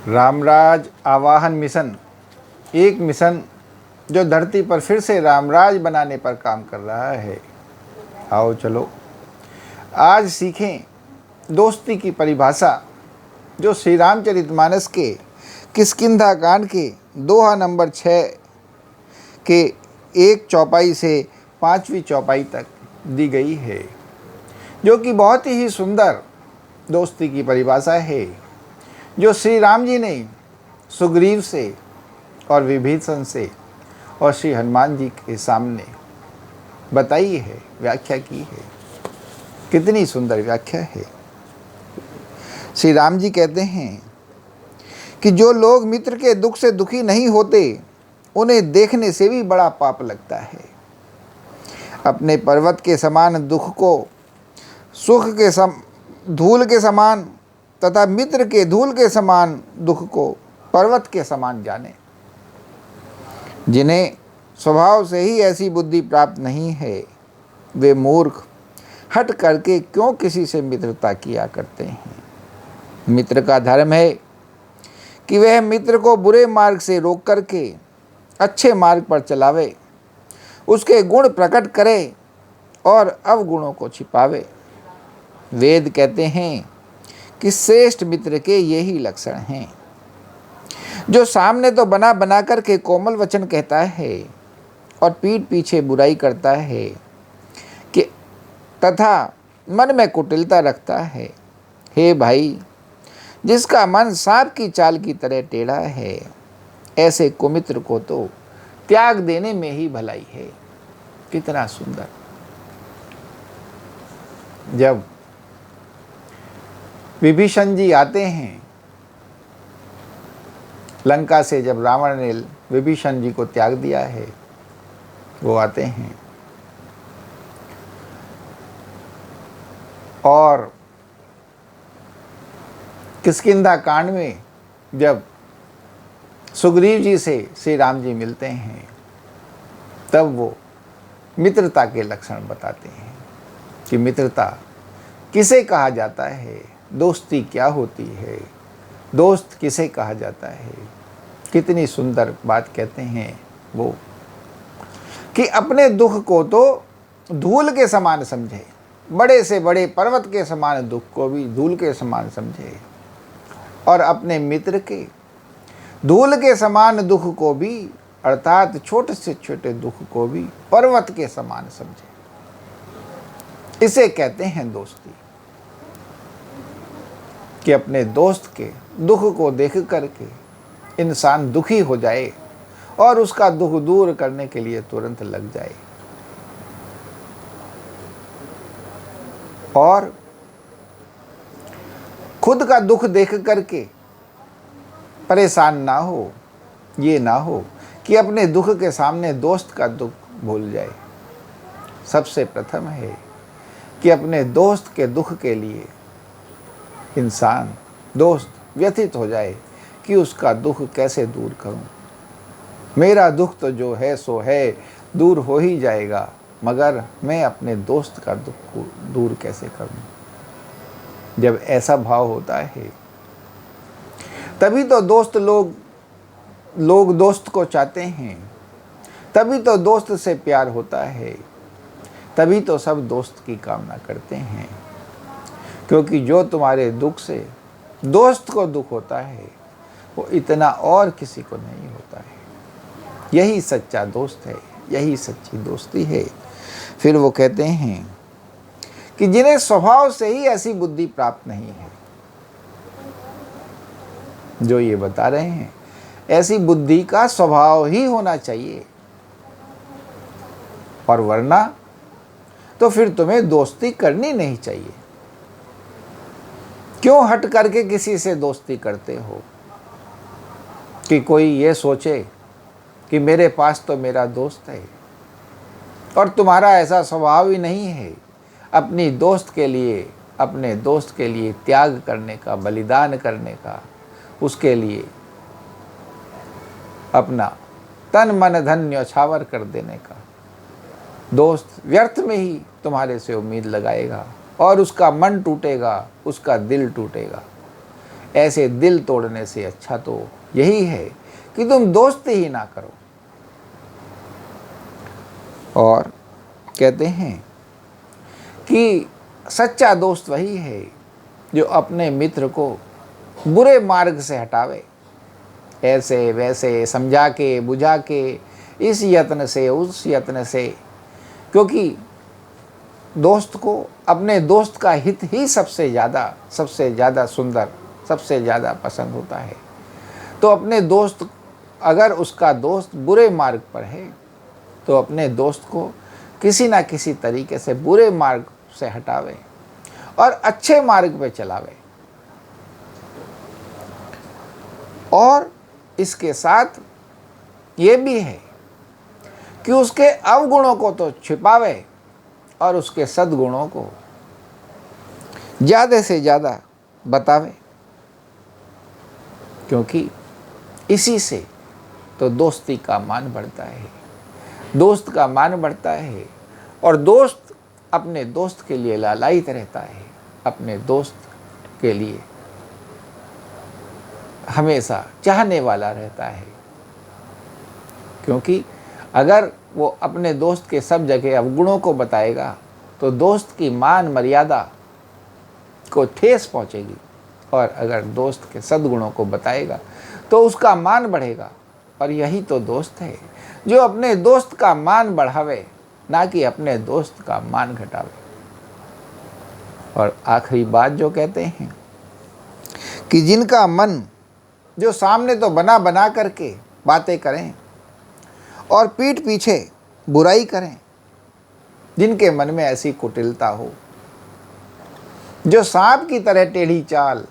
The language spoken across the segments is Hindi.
रामराज आवाहन मिशन एक मिशन जो धरती पर फिर से रामराज बनाने पर काम कर रहा है। आओ चलो आज सीखें दोस्ती की परिभाषा, जो श्री रामचरितमानस के किष्किंधा कांड के दोहा नंबर 6 के 1 चौपाई से 5वीं चौपाई तक दी गई है, जो कि बहुत ही सुंदर दोस्ती की परिभाषा है, जो श्री राम जी ने सुग्रीव से और विभीषण से और श्री हनुमान जी के सामने बताई है, व्याख्या की है। कितनी सुंदर व्याख्या है। श्री राम जी कहते हैं कि जो लोग मित्र के दुख से दुखी नहीं होते, उन्हें देखने से भी बड़ा पाप लगता है। अपने पर्वत के समान दुख को सुख के धूल के समान तथा मित्र के धूल के समान दुख को पर्वत के समान जाने। जिन्हें स्वभाव से ही ऐसी बुद्धि प्राप्त नहीं है, वे मूर्ख हट करके क्यों किसी से मित्रता किया करते हैं। मित्र का धर्म है कि वह मित्र को बुरे मार्ग से रोक करके अच्छे मार्ग पर चलावे, उसके गुण प्रकट करे और अवगुणों को छिपावे। वेद कहते हैं कि श्रेष्ठ मित्र के यही लक्षण हैं, जो सामने तो बना बना करके कोमल वचन कहता है और पीठ पीछे बुराई करता है कि तथा मन में कुटिलता रखता है। हे भाई, जिसका मन सांप की चाल की तरह टेढ़ा है, ऐसे कुमित्र को तो त्याग देने में ही भलाई है। कितना सुंदर। जब विभीषण जी आते हैं लंका से, जब रावण ने विभीषण जी को त्याग दिया है, वो आते हैं और किष्किंधा कांड में जब सुग्रीव जी से श्री राम जी मिलते हैं, तब वो मित्रता के लक्षण बताते हैं कि मित्रता किसे कहा जाता है, दोस्ती क्या होती है, दोस्त किसे कहा जाता है। कितनी सुंदर बात कहते हैं वो कि अपने दुख को तो धूल के समान समझे, बड़े से बड़े पर्वत के समान दुख को भी धूल के समान समझे, और अपने मित्र के धूल के समान दुख को भी, अर्थात छोटे से छोटे दुख को भी पर्वत के समान समझे। इसे कहते हैं दोस्ती, कि अपने दोस्त के दुख को देख करके इंसान दुखी हो जाए और उसका दुख दूर करने के लिए तुरंत लग जाए, और खुद का दुख देख करके परेशान ना हो, ये ना हो कि अपने दुख के सामने दोस्त का दुख भूल जाए। सबसे प्रथम है कि अपने दोस्त के दुख के लिए इंसान, दोस्त व्यथित हो जाए कि उसका दुख कैसे दूर करूं। मेरा दुख तो जो है सो है, दूर हो ही जाएगा, मगर मैं अपने दोस्त का दुख को दूर कैसे करूं। जब ऐसा भाव होता है, तभी तो दोस्त लोग दोस्त को चाहते हैं, तभी तो दोस्त से प्यार होता है, तभी तो सब दोस्त की कामना करते हैं। क्योंकि जो तुम्हारे दुख से दोस्त को दुख होता है, वो इतना और किसी को नहीं होता है। यही सच्चा दोस्त है, यही सच्ची दोस्ती है। फिर वो कहते हैं कि जिन्हें स्वभाव से ही ऐसी बुद्धि प्राप्त नहीं है, जो ये बता रहे हैं, ऐसी बुद्धि का स्वभाव ही होना चाहिए, और वरना तो फिर तुम्हें दोस्ती करनी नहीं चाहिए। क्यों हट करके किसी से दोस्ती करते हो कि कोई ये सोचे कि मेरे पास तो मेरा दोस्त है, और तुम्हारा ऐसा स्वभाव ही नहीं है अपने दोस्त के लिए त्याग करने का, बलिदान करने का, उसके लिए अपना तन मन धन न्यौछावर कर देने का। दोस्त व्यर्थ में ही तुम्हारे से उम्मीद लगाएगा और उसका मन टूटेगा, उसका दिल टूटेगा। ऐसे दिल तोड़ने से अच्छा तो यही है कि तुम दोस्ती ही ना करो। और कहते हैं कि सच्चा दोस्त वही है जो अपने मित्र को बुरे मार्ग से हटावे, ऐसे वैसे समझा के बुझा के, इस यत्न से उस यत्न से, क्योंकि दोस्त को अपने दोस्त का हित ही सबसे ज़्यादा सुंदर, सबसे ज़्यादा पसंद होता है। तो अपने दोस्त, अगर उसका दोस्त बुरे मार्ग पर है तो अपने दोस्त को किसी ना किसी तरीके से बुरे मार्ग से हटावे और अच्छे मार्ग पे चलावे। और इसके साथ ये भी है कि उसके अवगुणों को तो छिपावे और उसके सद्गुणों को ज़्यादा से ज़्यादा बतावे, क्योंकि इसी से तो दोस्ती का मान बढ़ता है, दोस्त का मान बढ़ता है। और दोस्त अपने दोस्त के लिए लालायित रहता है, अपने दोस्त के लिए हमेशा चाहने वाला रहता है, क्योंकि अगर वो अपने दोस्त के सब जगह अवगुणों को बताएगा तो दोस्त की मान मर्यादा को ठेस पहुंचेगी, और अगर दोस्त के सद्गुणों को बताएगा तो उसका मान बढ़ेगा। और यही तो दोस्त है जो अपने दोस्त का मान बढ़ावे, ना कि अपने दोस्त का मान घटावे। और आखिरी बात जो कहते हैं कि जिनका मन, जो सामने तो बना बना करके बातें करें और पीठ पीछे बुराई करें, जिनके मन में ऐसी कुटिलता हो, जो सांप की तरह टेढ़ी चाल,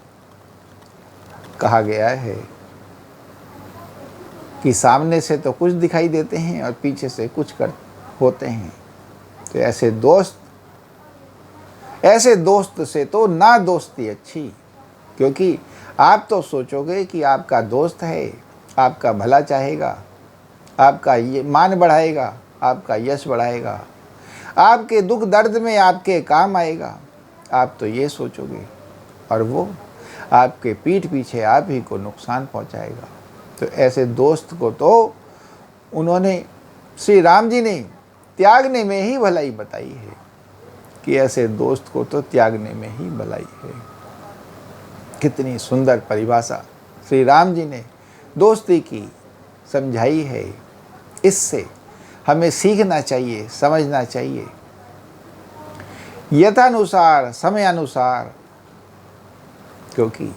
कहा गया है कि सामने से तो कुछ दिखाई देते हैं और पीछे से कुछ कर होते हैं। तो ऐसे दोस्त से तो ना दोस्ती अच्छी, क्योंकि आप तो सोचोगे कि आपका दोस्त है, आपका भला चाहेगा, आपका ये मान बढ़ाएगा, आपका यश बढ़ाएगा, आपके दुख दर्द में आपके काम आएगा, आप तो ये सोचोगे, और वो आपके पीठ पीछे आप ही को नुकसान पहुंचाएगा। तो ऐसे दोस्त को तो उन्होंने, श्री राम जी ने त्यागने में ही भलाई बताई है कि ऐसे दोस्त को तो त्यागने में ही भलाई है। कितनी सुंदर परिभाषा श्री राम जी ने दोस्ती की समझाई है। इससे हमें सीखना चाहिए, समझना चाहिए, यथानुसार, समय अनुसार, क्योंकि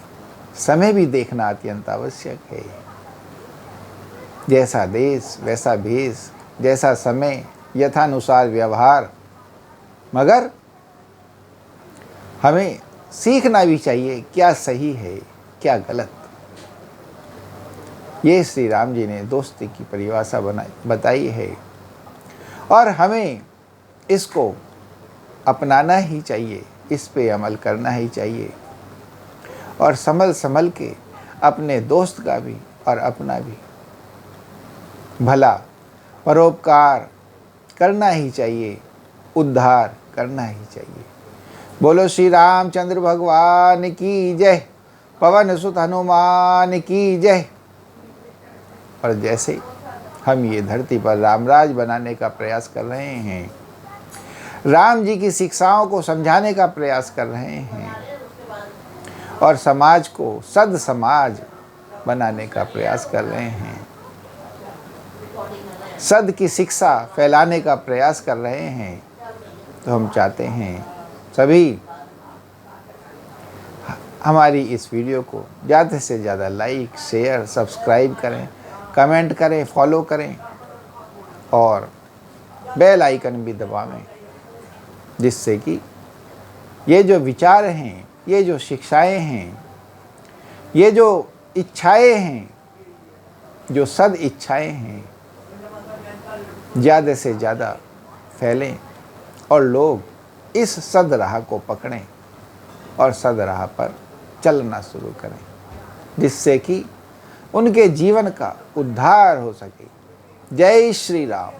समय भी देखना अत्यंत आवश्यक है। जैसा देश वैसा भेष, जैसा समय यथानुसार व्यवहार। मगर हमें सीखना भी चाहिए क्या सही है क्या गलत। ये श्री राम जी ने दोस्ती की परिभाषा बताई है, और हमें इसको अपनाना ही चाहिए, इस पे अमल करना ही चाहिए, और संभल के अपने दोस्त का भी और अपना भी भला परोपकार करना ही चाहिए, उद्धार करना ही चाहिए। बोलो श्री रामचंद्र भगवान की जय, पवन सुत हनुमान की जय। और जैसे हम ये धरती पर रामराज बनाने का प्रयास कर रहे हैं, राम जी की शिक्षाओं को समझाने का प्रयास कर रहे हैं, और समाज को सद समाज बनाने का प्रयास कर रहे हैं, सद की शिक्षा फैलाने का प्रयास कर रहे हैं, तो हम चाहते हैं सभी हमारी इस वीडियो को ज़्यादा से ज़्यादा लाइक, शेयर, सब्सक्राइब करें, कमेंट करें, फॉलो करें, और बेल आइकन भी दबावें, जिससे कि ये जो विचार हैं, ये जो शिक्षाएं हैं, ये जो इच्छाएं हैं, जो सद इच्छाएं हैं, ज़्यादा से ज़्यादा फैलें और लोग इस सद राह को पकड़ें और सद राह पर चलना शुरू करें, जिससे कि उनके जीवन का उद्धार हो सके। जय श्री राम।